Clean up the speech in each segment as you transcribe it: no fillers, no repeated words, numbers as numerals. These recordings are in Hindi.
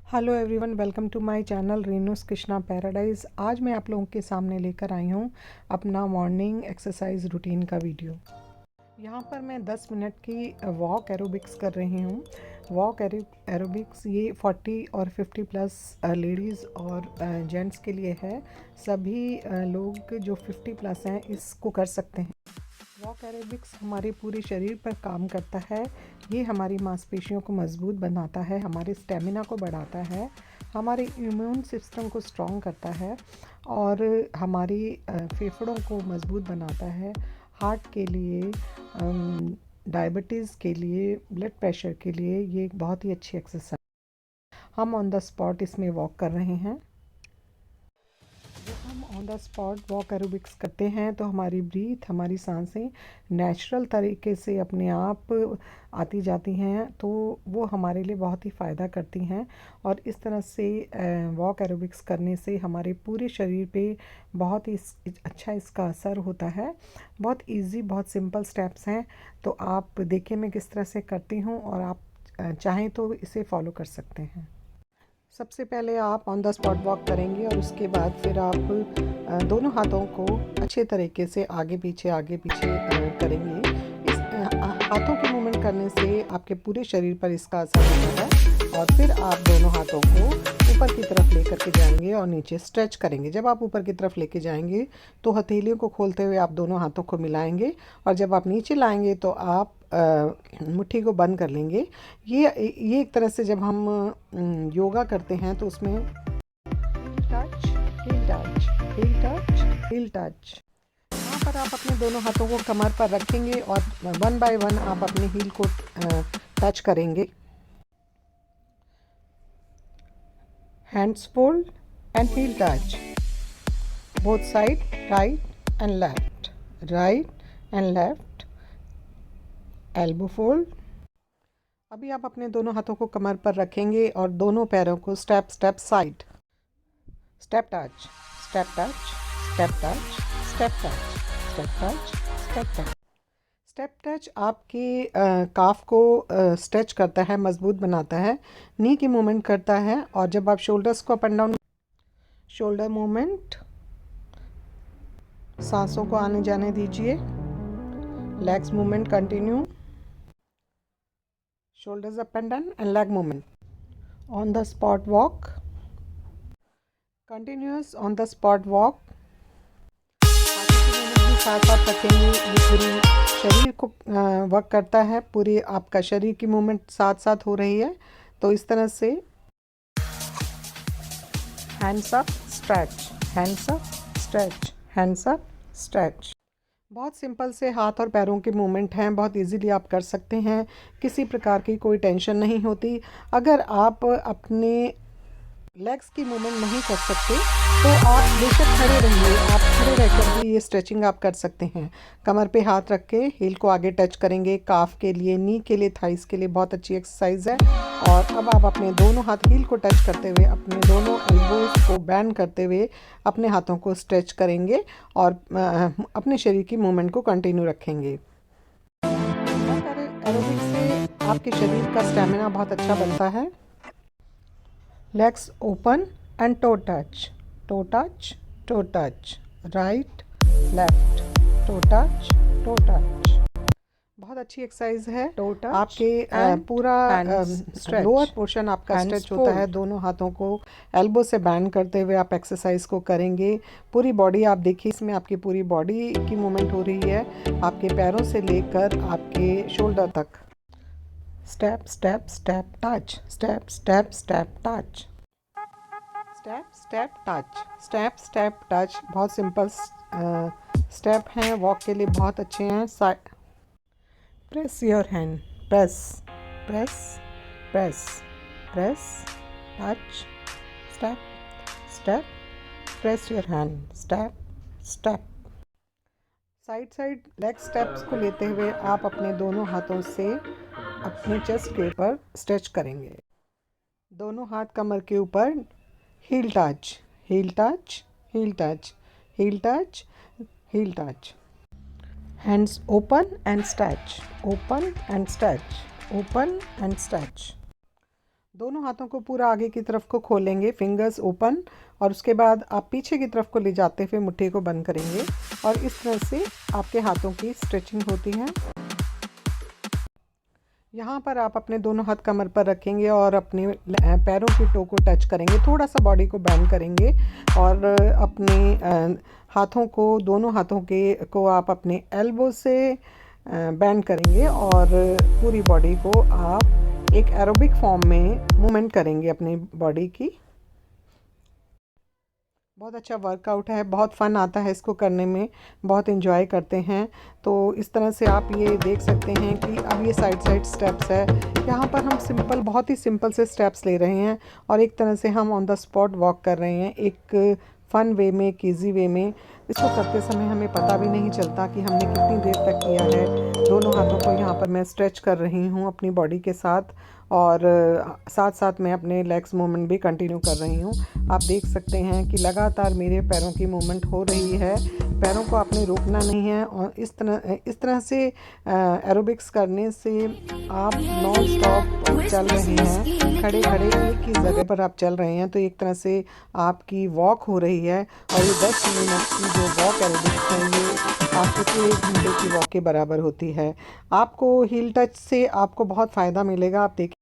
Hello everyone, welcome to my channel Renu's Krishna paradise. आज मैं आप लोगों के सामने लेकर आई हूँ अपना मॉर्निंग एक्सरसाइज रूटीन का वीडियो। यहाँ पर मैं 10 मिनट की वॉक एरोबिक्स कर रही हूँ। वॉक एरोबिक्स ये 40 और 50 प्लस लेडीज़ और जेंट्स के लिए है। सभी लोग जो 50 प्लस हैं इसको कर सकते हैं। वॉक एरोबिक्स हमारे पूरे शरीर पर काम करता है। ये हमारी मांसपेशियों को मजबूत बनाता है, हमारे स्टेमिना को बढ़ाता है, हमारे इम्यून सिस्टम को स्ट्रॉन्ग करता है और हमारी फेफड़ों को मजबूत बनाता है। हार्ट के लिए, डायबिटीज़ के लिए, ब्लड प्रेशर के लिए ये एक बहुत ही अच्छी एक्सरसाइज। हम ऑन द स्पॉट इसमें वॉक कर रहे हैं। जब हम on the spot walk aerobics करते हैं तो हमारी ब्रीथ, हमारी सांसें नेचुरल तरीके से अपने आप आती जाती हैं, तो वो हमारे लिए बहुत ही फ़ायदा करती हैं। और इस तरह से वॉक एरोबिक्स करने से हमारे पूरे शरीर पे बहुत ही अच्छा इसका असर होता है। बहुत इजी, बहुत सिंपल स्टेप्स हैं। तो आप देखिए मैं किस तरह से करती हूँ और आप चाहें तो इसे फॉलो कर सकते हैं। सबसे पहले आप ऑन द स्पॉट वॉक करेंगे और उसके बाद फिर आप दोनों हाथों को अच्छे तरीके से आगे पीछे करेंगे। इस हाथों की मूवमेंट करने से आपके पूरे शरीर पर इसका असर होता है। और फिर आप दोनों हाथों को ऊपर की तरफ लेकर के जाएंगे और नीचे स्ट्रेच करेंगे। जब आप ऊपर की तरफ लेके जाएंगे तो हथेलियों को खोलते हुए आप दोनों हाथों को मिलाएंगे और जब आप नीचे लाएंगे तो आप मुट्ठी को बंद कर लेंगे। ये एक तरह से जब हम योगा करते हैं तो उसमें touch, heel touch, heel touch, heel touch. यहाँ पर आप अपने दोनों हाथों को कमर पर रखेंगे और वन बाय वन आप अपने हील को टच करेंगे। Hands fold and heel touch both side, right and left, right and left, elbow fold. अभी आप अपने दोनों हाथों को कमर पर रखेंगे और दोनों पैरों को step step side, step touch, step touch, step touch, step touch, step touch, step touch. Step touch आपके काफ को स्ट्रेच करता है, मजबूत बनाता है, नी की मूवमेंट करता है। और जब आप शोल्डर्स को up and down, shoulder movement, सांसों को आने जाने दीजिए, legs movement continue, shoulders up and down and leg movement. On the spot walk, continuous on the spot walk। हाथों की मूवमेंट भी साथ साथ रखेंगे। ये पूरी शरीर को वर्क करता है, पूरी आपका शरीर की मूवमेंट साथ साथ हो रही है। तो इस तरह से hands up stretch, hands up stretch, hands up stretch. बहुत सिंपल से हाथ और पैरों के मूवमेंट हैं, बहुत इजीली आप कर सकते हैं। किसी प्रकार की कोई टेंशन नहीं होती। अगर आप अपने लेग्स की मूवमेंट नहीं कर सकते तो आप बेशक खड़े रहिए, आप खड़े रहकर भी ये स्ट्रेचिंग आप कर सकते हैं। कमर पे हाथ रख के हील को आगे टच करेंगे। काफ के लिए, नी के लिए, थाइस के लिए बहुत अच्छी एक्सरसाइज है। और अब आप अपने दोनों हाथ हील को टच करते हुए, अपने दोनों एल्बोज को बैंड करते हुए अपने हाथों को स्ट्रेच करेंगे और अपने शरीर की मूवमेंट को कंटिन्यू रखेंगे। एरोबिक्स से आपके शरीर का स्टेमिना बहुत अच्छा बनता है। Legs open and toe touch, toe touch, toe touch, right, left, toe touch, toe touch। बहुत अच्छी एक्सरसाइज है। आपके पूरा लोअर पोर्शन आपका स्ट्रेच होता है। दोनों हाथों को एल्बो से बैंड करते हुए आप एक्सरसाइज को करेंगे। पूरी बॉडी आप देखिए, इसमें आपकी पूरी बॉडी की मूवमेंट हो रही है, आपके पैरों से लेकर आपके शोल्डर तक। Step step step touch, step step step touch, step step touch, step step touch. बहुत सिंपल स्टेप हैं, वॉक के लिए बहुत अच्छे हैं। Press your hand, press press press press, touch, step step, press your hand, step step. Side leg steps को लेते हुए आप अपने दोनों हाथों से अपने चेस्ट के ऊपर स्ट्रेच करेंगे। दोनों हाथ कमर के ऊपर, heel touch, heel touch, heel touch, heel touch, heel touch। Hands open and stretch, open and stretch, open and stretch। दोनों हाथों को पूरा आगे की तरफ को खोलेंगे, फिंगर्स ओपन, और उसके बाद आप पीछे की तरफ को ले जाते हुए मुट्ठी को बंद करेंगे और इस तरह से आपके हाथों की स्ट्रेचिंग होती है। यहाँ पर आप अपने दोनों हाथ कमर पर रखेंगे और अपने पैरों की टो को टच करेंगे, थोड़ा सा बॉडी को बेंड करेंगे और अपने हाथों को, दोनों हाथों के को आप अपने एल्बो से बेंड करेंगे और पूरी बॉडी को आप एक एरोबिक फॉर्म में मूवमेंट करेंगे अपनी बॉडी की। बहुत अच्छा वर्कआउट है, बहुत फ़न आता है इसको करने में, बहुत इन्जॉय करते हैं। तो इस तरह से आप ये देख सकते हैं कि अब ये साइड स्टेप्स है। यहाँ पर हम सिंपल, बहुत ही सिंपल से स्टेप्स ले रहे हैं और एक तरह से हम ऑन द स्पॉट वॉक कर रहे हैं, एक फ़न वे में, एक ईजी वे में। इसको करते समय हमें पता भी नहीं चलता कि हमने कितनी देर तक किया है। दोनों हाथों को यहाँ पर मैं स्ट्रेच कर रही हूँ अपनी बॉडी के साथ और साथ साथ मैं अपने लेग्स मूवमेंट भी कंटिन्यू कर रही हूँ। आप देख सकते हैं कि लगातार मेरे पैरों की मूवमेंट हो रही है। पैरों को आपने रोकना नहीं है और इस तरह से एरोबिक्स करने से आप नॉन स्टॉप चल रहे हैं, खड़े खड़े एक ही जगह पर आप चल रहे हैं। तो एक तरह से आपकी वॉक हो रही है और ये 10 मिनट की जो वॉक एरोबिक्स है ये आपके पूरे 1 घंटे की वॉक के बराबर होती है। आपको हील टच से आपको बहुत फ़ायदा मिलेगा। आप देखिए,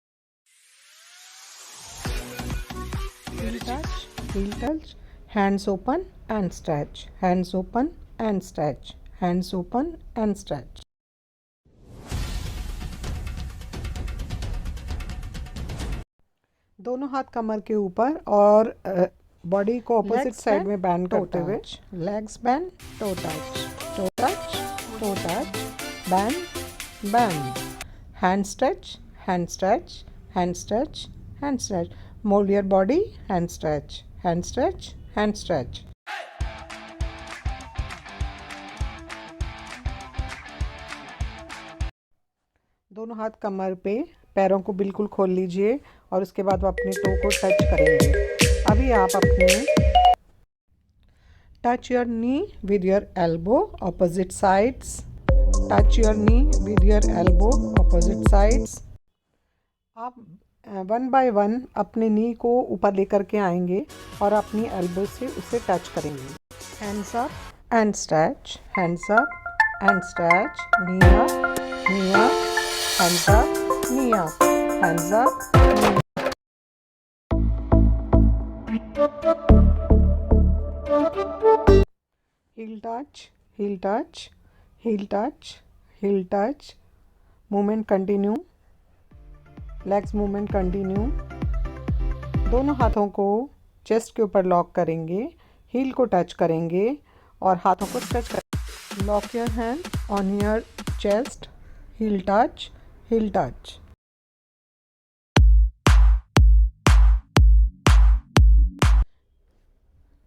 heel touch, hands open and stretch, hands open and stretch, hands open and stretch. दोनों हाथ कमर के ऊपर और बॉडी को ऑपोजिट साइड में बैंड करते हुए, legs band, to touch, to touch, to touch, band, band, hand stretch, hand stretch, hand stretch, hand stretch, mold your body, hand stretch, hand stretch, hand stretch. दोनों हाथ कमर पे, पैरों को बिल्कुल खोल लीजिए और उसके बाद अपने टो को टच करेंगे। अभी आप अपने touch your knee with your elbow opposite sides, touch your knee with your elbow opposite sides. आप 1 बाय 1 अपने नी को ऊपर लेकर के आएंगे और अपनी एल्बो से उसे टच करेंगे। Hands up and stretch, hands up and stretch, knee up, knee up, hands up, knee up, hands up, heel touch, heel touch, heel touch, heel touch, movement continue, legs movement continue. दोनों हाथों को चेस्ट के ऊपर लॉक करेंगे, हील को टच करेंगे और हाथों को स्ट्रेच करेंगे। Lock your hand on your chest, heel touch, heel touch.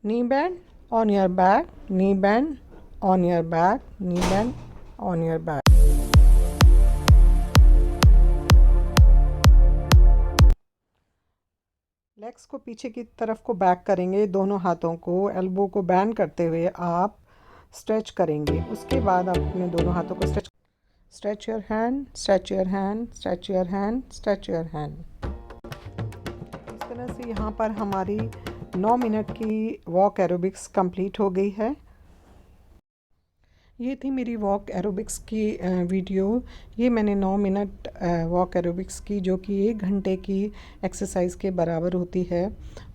Knee bend on your back, knee bend on your back, knee bend on your back. Legs को पीछे की तरफ को बैक करेंगे, दोनों हाथों को एल्बो को बैंड करते हुए आप स्ट्रेच करेंगे। उसके बाद आप अपने दोनों हाथों को stretch your hand, stretch your hand, stretch your hand, stretch your hand. इस तरह से यहाँ पर हमारी 9 मिनट की वॉक एरोबिक्स कंप्लीट हो गई है। ये थी मेरी वॉक एरोबिक्स की वीडियो। ये मैंने 9 मिनट वॉक एरोबिक्स की, जो कि 1 घंटे की एक्सरसाइज के बराबर होती है।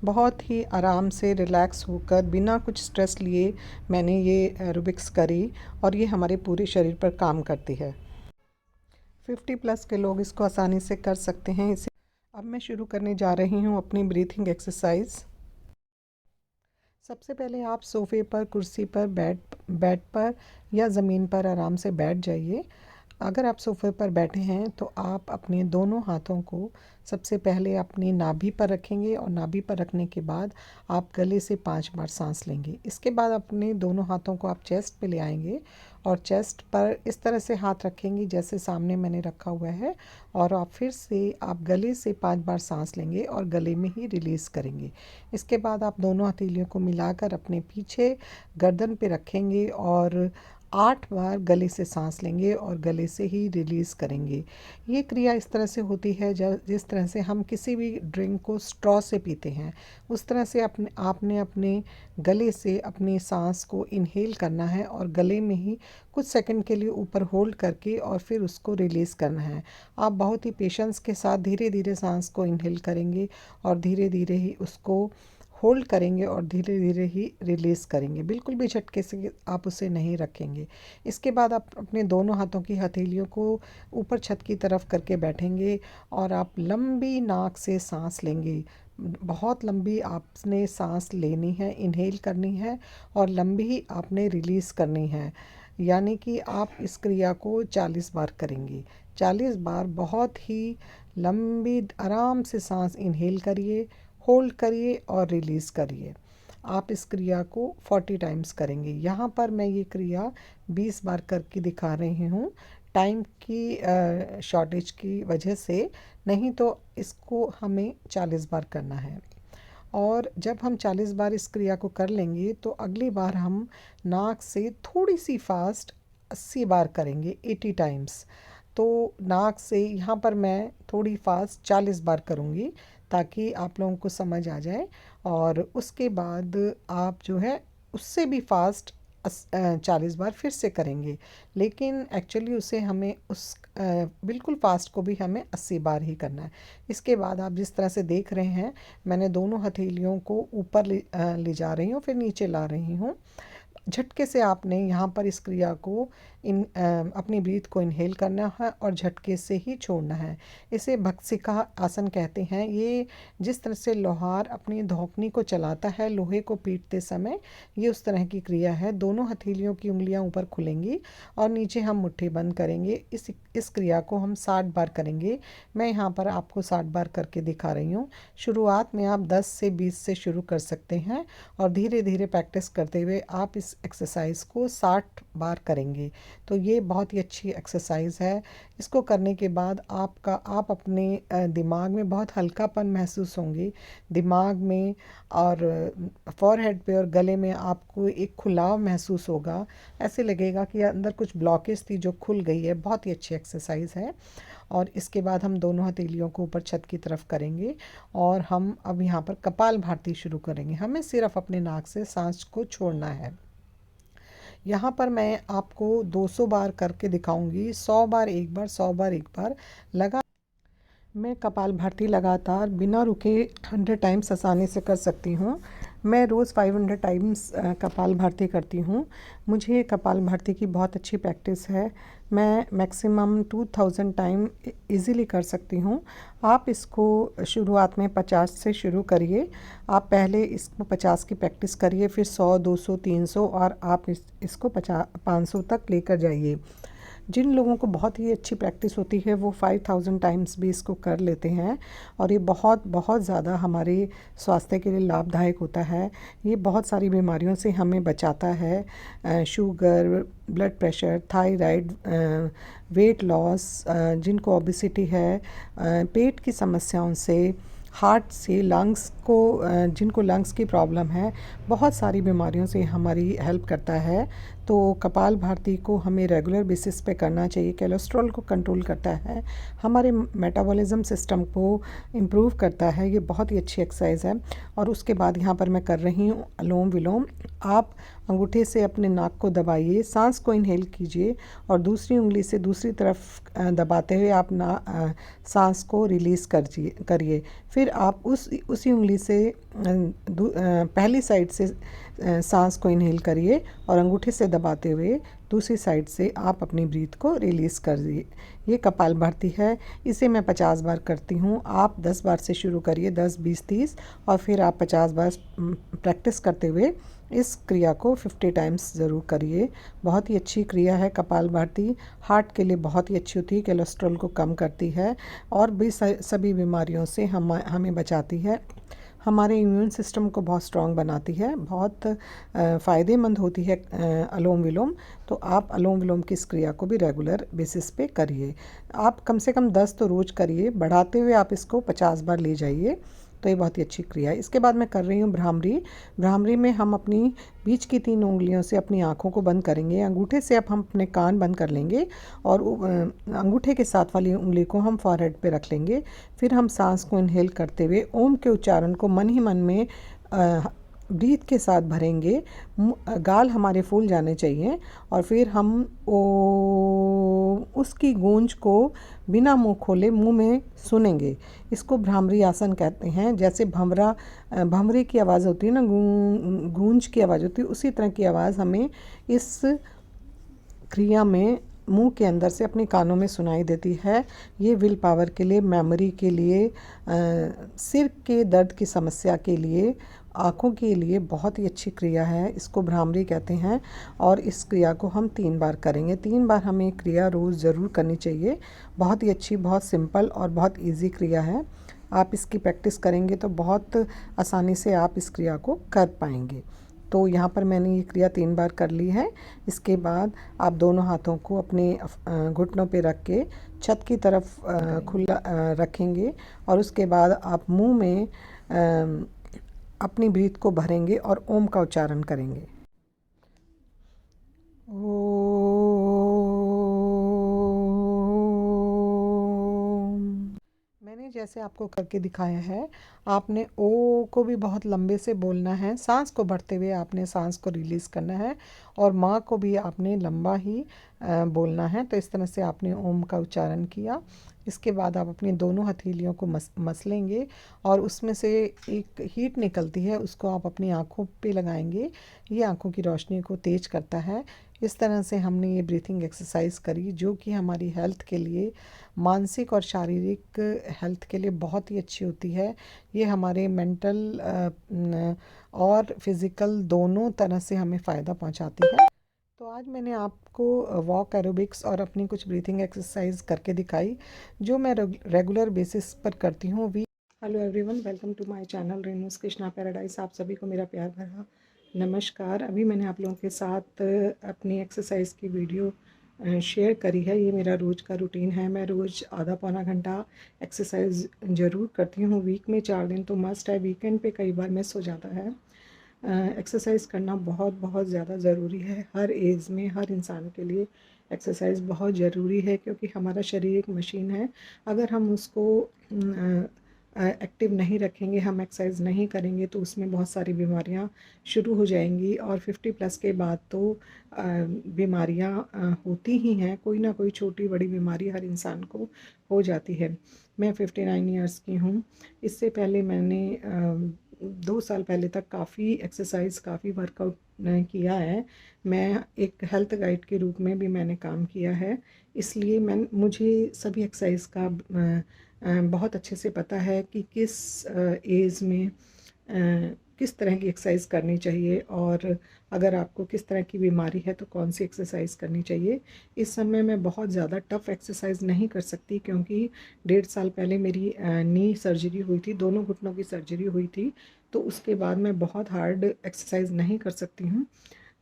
बहुत ही आराम से रिलैक्स होकर, बिना कुछ स्ट्रेस लिए मैंने ये एरोबिक्स करी और ये हमारे पूरे शरीर पर काम करती है। 50+ के लोग इसको आसानी से कर सकते हैं। इसे अब मैं शुरू करने जा रही हूँ अपनी ब्रीथिंग एक्सरसाइज। सबसे पहले आप सोफ़े पर, कुर्सी पर, बेड पर या ज़मीन पर आराम से बैठ जाइए। अगर आप सोफ़े पर बैठे हैं तो आप अपने दोनों हाथों को सबसे पहले अपनी नाभि पर रखेंगे और नाभि पर रखने के बाद आप गले से 5 बार सांस लेंगे। इसके बाद अपने दोनों हाथों को आप चेस्ट पे ले आएंगे और चेस्ट पर इस तरह से हाथ रखेंगे जैसे सामने मैंने रखा हुआ है, और आप फिर से आप गले से 5 बार सांस लेंगे और गले में ही रिलीज़ करेंगे। इसके बाद आप दोनों हथेलियों को मिलाकर अपने पीछे गर्दन पे रखेंगे और 8 बार गले से सांस लेंगे और गले से ही रिलीज़ करेंगे। ये क्रिया इस तरह से होती है जिस तरह से हम किसी भी ड्रिंक को स्ट्रॉ से पीते हैं, उस तरह से आपने अपने गले से अपनी सांस को इनहेल करना है और गले में ही कुछ सेकंड के लिए ऊपर होल्ड करके और फिर उसको रिलीज़ करना है। आप बहुत ही पेशेंस के साथ धीरे धीरे सांस को इनहेल करेंगे और धीरे धीरे ही उसको होल्ड करेंगे और धीरे धीरे ही रिलीज़ करेंगे। बिल्कुल भी झटके से आप उसे नहीं रखेंगे। इसके बाद आप अपने दोनों हाथों की हथेलियों को ऊपर छत की तरफ करके बैठेंगे और आप लंबी नाक से सांस लेंगे। बहुत लंबी आपने सांस लेनी है, इनहेल करनी है और लंबी ही आपने रिलीज़ करनी है। यानी कि आप इस क्रिया को 40 बार करेंगे। 40 बार बहुत ही लंबी आराम से सांस इनहेल करिए, होल्ड करिए और रिलीज़ करिए। आप इस क्रिया को 40 टाइम्स करेंगे। यहाँ पर मैं ये क्रिया 20 बार करके दिखा रही हूँ टाइम की शॉर्टेज की वजह से, नहीं तो इसको हमें 40 बार करना है। और जब हम 40 बार इस क्रिया को कर लेंगे तो अगली बार हम नाक से थोड़ी सी फास्ट 80 बार करेंगे, 80 टाइम्स। तो नाक से यहाँ पर मैं थोड़ी फास्ट 40 बार करूँगी ताकि आप लोगों को समझ आ जाए। और उसके बाद आप जो है उससे भी फास्ट 40 बार फिर से करेंगे, लेकिन एक्चुअली उसे हमें बिल्कुल फास्ट को भी हमें 80 बार ही करना है। इसके बाद आप जिस तरह से देख रहे हैं, मैंने दोनों हथेलियों को ऊपर ले जा रही हूँ, फिर नीचे ला रही हूँ। झटके से आपने यहाँ पर इस क्रिया को अपनी ब्रीथ को इनहेल करना है और झटके से ही छोड़ना है। इसे भत्सिका आसन कहते हैं। ये जिस तरह से लोहार अपनी धौंकनी को चलाता है लोहे को पीटते समय, ये उस तरह की क्रिया है। दोनों हथेलियों की उंगलियां ऊपर खुलेंगी और नीचे हम मुट्ठी बंद करेंगे। इस क्रिया को हम 60 बार करेंगे। मैं यहाँ पर आपको 60 बार करके दिखा रही हूँ। शुरुआत में आप 10 से 20 से शुरू कर सकते हैं और धीरे धीरे प्रैक्टिस करते हुए आप इस एक्सरसाइज को 60 बार करेंगे। तो ये बहुत ही अच्छी एक्सरसाइज है। इसको करने के बाद आप अपने दिमाग में बहुत हल्कापन महसूस होंगे, दिमाग में और फॉरहेड पे और गले में आपको एक खुलाव महसूस होगा। ऐसे लगेगा कि अंदर कुछ ब्लॉकेज थी जो खुल गई है। बहुत ही अच्छी एक्सरसाइज है। और इसके बाद हम दोनों हथेलियों को ऊपर छत की तरफ करेंगे और हम अब यहाँ पर कपाल भाती शुरू करेंगे। हमें सिर्फ अपने नाक से सांस को छोड़ना है। यहाँ पर मैं आपको 200 बार करके दिखाऊंगी। 100 बार एक बार, 100 बार एक बार लगा। मैं कपाल भाती लगातार बिना रुके 100 टाइम्स आसानी से कर सकती हूँ। मैं रोज़ 500 टाइम्स कपाल भाती करती हूँ। मुझे कपाल भाती की बहुत अच्छी प्रैक्टिस है। मैं मैक्सिमम 2000 टाइम इजीली कर सकती हूँ। आप इसको शुरुआत में 50 से शुरू करिए। आप पहले इसको 50 की प्रैक्टिस करिए, फिर 100, 200, 300 और आप इसको 500 तक लेकर जाइए। जिन लोगों को बहुत ही अच्छी प्रैक्टिस होती है वो 5000 टाइम्स भी इसको कर लेते हैं और ये बहुत बहुत ज़्यादा हमारे स्वास्थ्य के लिए लाभदायक होता है। ये बहुत सारी बीमारियों से हमें बचाता है। Sugar, blood pressure, thyroid, weight loss, जिनको ओबेसिटी है, पेट की समस्याओं से, हार्ट से, लंग्स को जिनको लंग्स की प्रॉब्लम है, बहुत सारी बीमारियों से हमारी हेल्प करता है। तो कपाल भाती को हमें रेगुलर बेसिस पे करना चाहिए। कोलेस्ट्रॉल को कंट्रोल करता है, हमारे मेटाबॉलिज्म सिस्टम को इम्प्रूव करता है। ये बहुत ही अच्छी एक्सरसाइज है। और उसके बाद यहाँ पर मैं कर रही हूँ अनुलोम विलोम। आप अंगूठे से अपने नाक को दबाइए, सांस को इनहेल कीजिए और दूसरी उंगली से दूसरी तरफ दबाते हुए आप सांस को रिलीज़ करिए। फिर आप उसी उंगली से पहली साइड से सांस को इनहेल करिए और अंगूठे से दबाते हुए दूसरी साइड से आप अपनी ब्रीथ को रिलीज़ करिए। ये कपाल भाती है। इसे मैं 50 बार करती हूँ। आप 10 बार से शुरू करिए, 10, 20, 30 और फिर आप 50 बार प्रैक्टिस करते हुए इस क्रिया को 50 टाइम्स ज़रूर करिए। बहुत ही अच्छी क्रिया है कपाल भाती। हार्ट के लिए बहुत ही अच्छी होती है, कोलेस्ट्रॉल को कम करती है और भी सभी बीमारियों से हमें बचाती है। हमारे इम्यून सिस्टम को बहुत स्ट्रॉन्ग बनाती है, बहुत फ़ायदेमंद होती है अनुलोम विलोम। तो आप अनुलोम विलोम की इस क्रिया को भी रेगुलर बेसिस पे करिए। आप कम से कम 10 तो रोज़ करिए, बढ़ाते हुए आप इसको 50 बार ले जाइए। तो ये बहुत ही अच्छी क्रिया है। इसके बाद मैं कर रही हूँ भ्रामरी। भ्रामरी में हम अपनी बीच की 3 उंगलियों से अपनी आँखों को बंद करेंगे। अंगूठे से अब हम अपने कान बंद कर लेंगे और अंगूठे के साथ वाली उंगली को हम फॉरहेड पे रख लेंगे। फिर हम सांस को इनहेल करते हुए ओम के उच्चारण को मन ही मन में ब्रीथ के साथ भरेंगे। गाल हमारे फूल जाने चाहिए और फिर हम उसकी गूंज को बिना मुंह खोले मुंह में सुनेंगे। इसको भ्रामरी आसन कहते हैं। जैसे भंवरे की आवाज़ होती है ना, गूंज की आवाज़ होती है, उसी तरह की आवाज़ हमें इस क्रिया में मुंह के अंदर से अपने कानों में सुनाई देती है। ये विल पावर के लिए, मेमोरी के लिए, सिर के दर्द की समस्या के लिए, आँखों के लिए बहुत ही अच्छी क्रिया है। इसको भ्रामरी कहते हैं और इस क्रिया को हम 3 बार करेंगे। 3 बार हमें क्रिया रोज़ ज़रूर करनी चाहिए। बहुत ही अच्छी, बहुत सिंपल और बहुत इजी क्रिया है। आप इसकी प्रैक्टिस करेंगे तो बहुत आसानी से आप इस क्रिया को कर पाएंगे। तो यहाँ पर मैंने ये क्रिया 3 बार कर ली है। इसके बाद आप दोनों हाथों को अपने घुटनों पे रख के छत की तरफ खुला रखेंगे और उसके बाद आप मुंह में अपनी ब्रीथ को भरेंगे और ओम का उच्चारण करेंगे। मैंने जैसे आपको करके दिखाया है, आपने ओ को भी बहुत लंबे से बोलना है। सांस को भरते हुए आपने सांस को रिलीज़ करना है और माँ को भी आपने लंबा ही बोलना है। तो इस तरह से आपने ओम का उच्चारण किया। इसके बाद आप अपनी दोनों हथेलियों को मस लेंगे और उसमें से एक हीट निकलती है, उसको आप अपनी आँखों पे लगाएंगे। ये आँखों की रोशनी को तेज करता है। इस तरह से हमने ये ब्रीथिंग एक्सरसाइज करी, जो कि हमारी हेल्थ के लिए, मानसिक और शारीरिक हेल्थ के लिए बहुत ही अच्छी होती है। ये हमारे मेंटल और फिज़िकल दोनों तरह से हमें फ़ायदा पहुंचाती है। तो आज मैंने आपको वॉक एरोबिक्स और अपनी कुछ ब्रीथिंग एक्सरसाइज करके दिखाई, जो मैं रेगुलर बेसिस पर करती हूँ। Hello everyone, welcome to my channel Renu's Krishna paradise. आप सभी को मेरा प्यार भरा नमस्कार। अभी मैंने आप लोगों के साथ अपनी एक्सरसाइज की वीडियो शेयर करी है। ये मेरा रोज़ का रूटीन है। मैं रोज़ आधा पौना घंटा एक्सरसाइज ज़रूर करती हूँ। वीक में 4 दिन तो मस्ट है, वीकेंड पे कई बार मिस हो जाता है। एक्सरसाइज करना बहुत बहुत ज़्यादा ज़रूरी है। हर एज में हर इंसान के लिए एक्सरसाइज बहुत ज़रूरी है, क्योंकि हमारा शरीर एक मशीन है। अगर हम उसको एक्टिव नहीं रखेंगे, हम एक्सरसाइज नहीं करेंगे, तो उसमें बहुत सारी बीमारियां शुरू हो जाएंगी। और 50 प्लस के बाद तो बीमारियां होती ही हैं। कोई ना कोई छोटी बड़ी बीमारी हर इंसान को हो जाती है। मैं 59 ईयर्स की हूँ। इससे पहले मैंने 2 साल पहले तक काफ़ी एक्सरसाइज, काफ़ी वर्कआउट किया है। मैं एक हेल्थ गाइड के रूप में भी मैंने काम किया है, इसलिए मुझे सभी एक्सरसाइज का बहुत अच्छे से पता है कि किस एज में किस तरह की एक्सरसाइज करनी चाहिए, और अगर आपको किस तरह की बीमारी है तो कौन सी एक्सरसाइज करनी चाहिए। इस समय मैं बहुत ज़्यादा टफ एक्सरसाइज नहीं कर सकती, क्योंकि 1.5 साल पहले मेरी नी सर्जरी हुई थी, दोनों घुटनों की सर्जरी हुई थी। तो उसके बाद मैं बहुत हार्ड एक्सरसाइज नहीं कर सकती हूँ।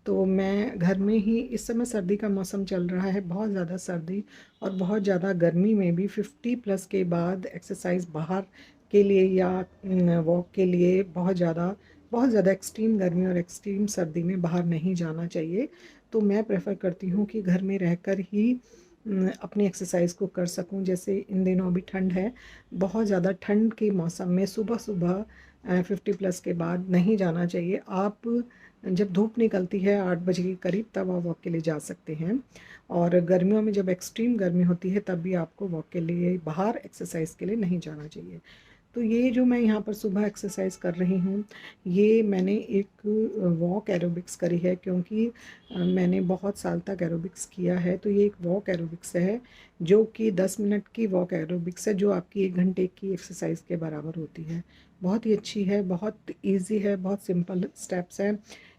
तो मैं घर में ही, इस समय सर्दी का मौसम चल रहा है, बहुत ज़्यादा सर्दी और बहुत ज़्यादा गर्मी में भी 50 प्लस के बाद एक्सरसाइज बाहर के लिए या वॉक के लिए बहुत ज़्यादा एक्सट्रीम गर्मी और एक्सट्रीम सर्दी में बाहर नहीं जाना चाहिए। तो मैं प्रेफर करती हूँ कि घर में रहकर ही अपनी एक्सरसाइज को कर सकूं। जैसे इन दिनों अभी ठंड है, बहुत ज़्यादा ठंड के मौसम में सुबह सुबह 50 प्लस के बाद नहीं जाना चाहिए। आप जब धूप निकलती है 8 बजे के करीब, तब आप वॉक के लिए जा सकते हैं। और गर्मियों में जब एक्सट्रीम गर्मी होती है, तब भी आपको वॉक के लिए बाहर एक्सरसाइज के लिए नहीं जाना चाहिए। तो ये जो मैं यहाँ पर सुबह एक्सरसाइज कर रही हूँ, ये मैंने एक वॉक एरोबिक्स करी है, क्योंकि मैंने बहुत साल तक एरोबिक्स किया है। तो ये एक वॉक एरोबिक्स है, जो कि 10 मिनट की वॉक एरोबिक्स है, जो आपकी 1 घंटे की एक्सरसाइज के बराबर होती है। बहुत ही अच्छी है, बहुत ईजी है, बहुत सिंपल स्टेप्स हैं।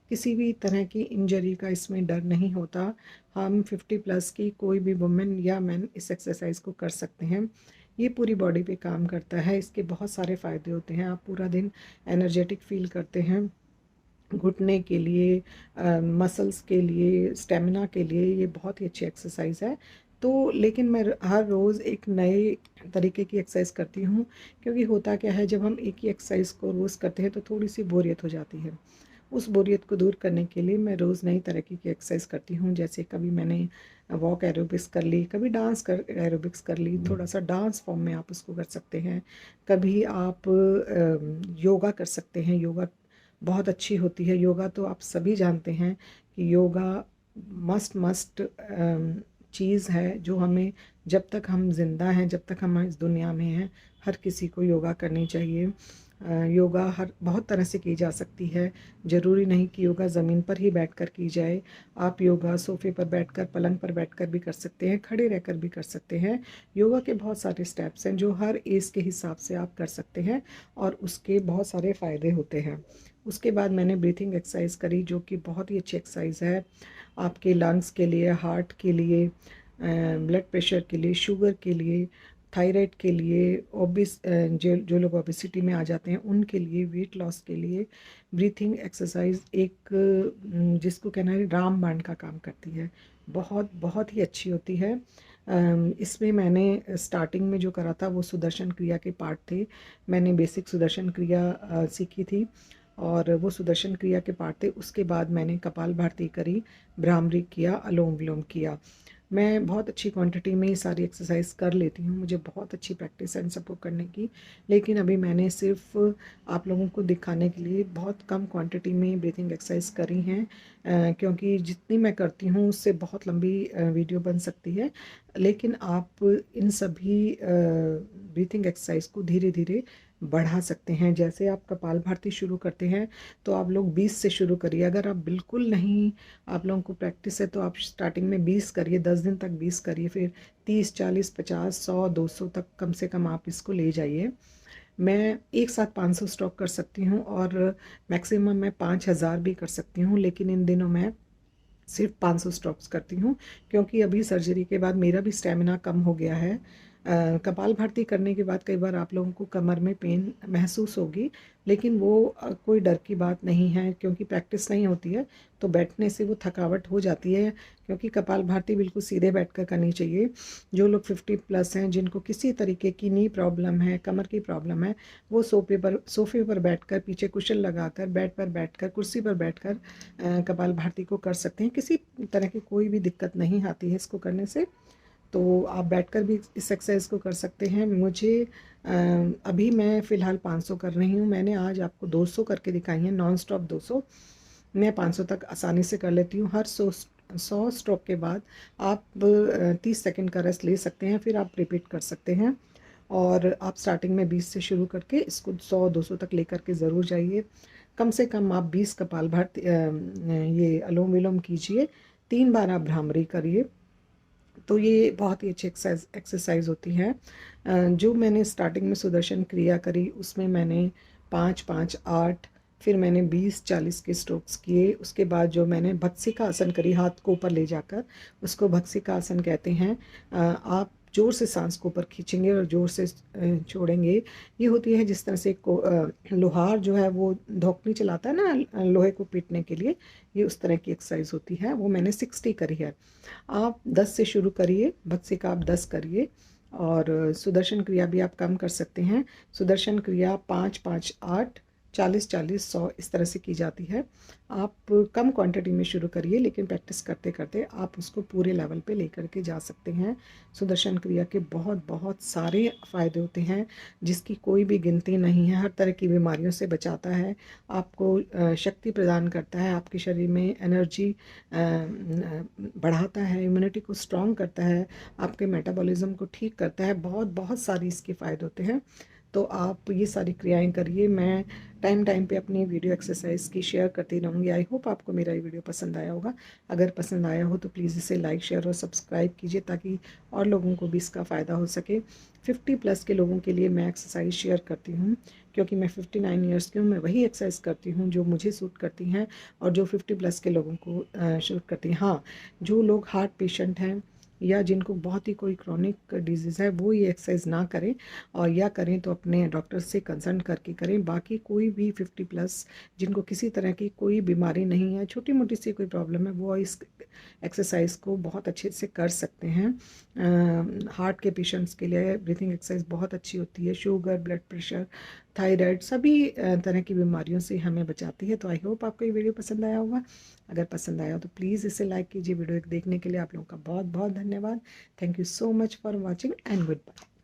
किसी भी तरह की इंजरी का इसमें डर नहीं होता। हम 50 प्लस की कोई भी वुमेन या मैन इस एक्सरसाइज को कर सकते हैं। ये पूरी बॉडी पे काम करता है। इसके बहुत सारे फ़ायदे होते हैं। आप पूरा दिन एनर्जेटिक फील करते हैं। घुटने के लिए, मसल्स के लिए, स्टेमिना के लिए ये बहुत ही अच्छी एक्सरसाइज है। तो लेकिन मैं हर रोज़ एक नए तरीके की एक्सरसाइज करती हूँ, क्योंकि होता क्या है, जब हम एक ही एक्सरसाइज को रोज़ करते हैं तो थोड़ी सी बोरियत हो जाती है। उस बोरियत को दूर करने के लिए मैं रोज़ नई तरीके की एक्सरसाइज करती हूँ। जैसे कभी मैंने वॉक एरोबिक्स कर ली, कभी डांस कर एरोबिक्स कर ली, थोड़ा सा डांस फॉर्म में आप उसको कर सकते हैं। कभी आप योगा कर सकते हैं। योगा बहुत अच्छी होती है। योगा तो आप सभी जानते हैं कि योगा मस्ट मस्ट चीज़ है, जो हमें, जब तक हम जिंदा हैं, जब तक हम इस दुनिया में हैं, हर किसी को योगा करनी चाहिए। योगा हर बहुत तरह से की जा सकती है। ज़रूरी नहीं कि योगा ज़मीन पर ही बैठकर की जाए। आप योगा सोफ़े पर बैठकर, पलंग पर बैठकर भी कर सकते हैं, खड़े रहकर भी कर सकते हैं। योगा के बहुत सारे स्टेप्स हैं जो हर एज के हिसाब से आप कर सकते हैं, और उसके बहुत सारे फ़ायदे होते हैं। उसके बाद मैंने ब्रीथिंग एक्सरसाइज करी, जो कि बहुत ही अच्छी एक्सरसाइज है आपके लंग्स के लिए, हार्ट के लिए, ब्लड प्रेशर के लिए, शुगर के लिए, थायराइड के लिए, ओबिस जो लोग ओबेसिटी में आ जाते हैं उनके लिए, वेट लॉस के लिए ब्रीथिंग एक्सरसाइज एक जिसको कहना है रामबाण का काम करती है। बहुत बहुत ही अच्छी होती है। इसमें मैंने स्टार्टिंग में जो करा था वो सुदर्शन क्रिया के पार्ट थे। मैंने बेसिक सुदर्शन क्रिया सीखी थी, और वो सुदर्शन क्रिया के पार्ट थे। उसके बाद मैंने कपालभाति करी, भ्रामरी किया, अनुलोम विलोम किया। मैं बहुत अच्छी क्वांटिटी में ये सारी एक्सरसाइज कर लेती हूँ। मुझे बहुत अच्छी प्रैक्टिस है इन सबको करने की। लेकिन अभी मैंने सिर्फ आप लोगों को दिखाने के लिए बहुत कम क्वांटिटी में ब्रीथिंग एक्सरसाइज करी हैं, क्योंकि जितनी मैं करती हूँ उससे बहुत लंबी वीडियो बन सकती है। लेकिन आप इन सभी ब्रीथिंग एक्सरसाइज को धीरे धीरे बढ़ा सकते हैं। जैसे आप कपालभाति शुरू करते हैं तो आप लोग 20 से शुरू करिए। अगर आप बिल्कुल नहीं, आप लोगों को प्रैक्टिस है, तो आप स्टार्टिंग में 20 करिए, 10 दिन तक 20 करिए, फिर 30, 40, 50, 100, 200 तक कम से कम आप इसको ले जाइए। मैं एक साथ 500 स्ट्रोक कर सकती हूँ, और मैक्सिमम मैं 5000 भी कर सकती हूँ। लेकिन इन दिनों मैं सिर्फ 500 स्ट्रोक्स करती हूँ, क्योंकि अभी सर्जरी के बाद मेरा भी स्टेमिना कम हो गया है। कपालभाति करने के बाद कई बार आप लोगों को कमर में पेन महसूस होगी, लेकिन वो कोई डर की बात नहीं है, क्योंकि प्रैक्टिस नहीं होती है तो बैठने से वो थकावट हो जाती है। क्योंकि कपालभाति बिल्कुल सीधे बैठकर करनी चाहिए। जो लोग 50+ हैं, जिनको किसी तरीके की नी प्रॉब्लम है, कमर की प्रॉब्लम है, वो सोफे पर बैठकर, पीछे कुशन लगाकर, बेड पर बैठकर, कुर्सी पर बैठकर कपालभाति को कर सकते हैं। किसी तरह की कोई भी दिक्कत नहीं आती है इसको करने से। तो आप बैठकर भी इस एक्सरसाइज को कर सकते हैं। मुझे अभी मैं फ़िलहाल 500 कर रही हूँ। मैंने आज आपको 200 करके दिखाई हैं, नॉन स्टॉप 200। मैं 500 तक आसानी से कर लेती हूँ। हर 100 स्ट्रोक के बाद आप 30 सेकंड का रेस्ट ले सकते हैं, फिर आप रिपीट कर सकते हैं। और आप स्टार्टिंग में 20 से शुरू करके इसको 100-200 तक लेकर के ज़रूर जाइए। कम से कम आप 20 कपालभाति, ये अनुलोम विलोम कीजिए, 3 बार आप भ्रामरी करिए। तो ये बहुत ही अच्छी एक्सरसाइज होती है। जो मैंने स्टार्टिंग में सुदर्शन क्रिया करी, उसमें मैंने 5, 5, 8, फिर मैंने 20, 40 के स्ट्रोक्स किए। उसके बाद जो मैंने भत्सिका आसन करी, हाथ को ऊपर ले जाकर, उसको भत्सिका आसन कहते हैं। आप जोर से सांस को ऊपर खींचेंगे और जोर से छोड़ेंगे। ये होती है जिस तरह से लोहार जो है वो धोकनी चलाता है ना लोहे को पीटने के लिए, ये उस तरह की एक्सरसाइज होती है। वो मैंने 60 करी है। आप 10 से शुरू करिए, भत्सिका आप 10 करिए, और सुदर्शन क्रिया भी आप कम कर सकते हैं। सुदर्शन क्रिया 5, 5, 8, 40, 40, 100 इस तरह से की जाती है। आप कम क्वांटिटी में शुरू करिए, लेकिन प्रैक्टिस करते करते आप उसको पूरे लेवल पे लेकर के जा सकते हैं। सुदर्शन क्रिया के बहुत बहुत सारे फ़ायदे होते हैं, जिसकी कोई भी गिनती नहीं है। हर तरह की बीमारियों से बचाता है, आपको शक्ति प्रदान करता है, आपके शरीर में एनर्जी बढ़ाता है, इम्यूनिटी को स्ट्रॉन्ग करता है, आपके मेटाबॉलिज्म को ठीक करता है। बहुत बहुत सारी इसके फ़ायदे होते हैं। तो आप ये सारी क्रियाएं करिए। मैं टाइम टाइम पे अपनी वीडियो एक्सरसाइज की शेयर करती रहूँगी। आई होप आपको मेरा ये वीडियो पसंद आया होगा। अगर पसंद आया हो तो प्लीज़ इसे लाइक, शेयर और सब्सक्राइब कीजिए, ताकि और लोगों को भी इसका फ़ायदा हो सके। 50+ के लोगों के लिए मैं एक्सरसाइज शेयर करती हूँ, क्योंकि मैं 59 ईयर्स की हूँ। मैं वही एक्सरसाइज करती हूँ जो मुझे सूट करती हैं, और जो 50+ के लोगों को सूट करती हैं। हाँ, जो लोग हार्ट पेशेंट हैं, या जिनको बहुत ही कोई क्रॉनिक डिजीज़ है वो ये एक्सरसाइज ना करें, और या करें तो अपने डॉक्टर से कंसल्ट करके करें। बाकी कोई भी 50+ जिनको किसी तरह की कोई बीमारी नहीं है, छोटी मोटी सी कोई प्रॉब्लम है, वो इस एक्सरसाइज को बहुत अच्छे से कर सकते हैं। हार्ट के पेशेंट्स के लिए ब्रीथिंग एक्सरसाइज बहुत अच्छी होती है। शुगर, ब्लड प्रेशर, थायराइड, सभी तरह की बीमारियों से हमें बचाती है। तो आई होप आपको ये वीडियो पसंद आया होगा। अगर पसंद आया हो तो प्लीज़ इसे लाइक कीजिए। वीडियो देखने के लिए आप लोगों का बहुत बहुत धन्यवाद। Thank you so much for watching and good bye.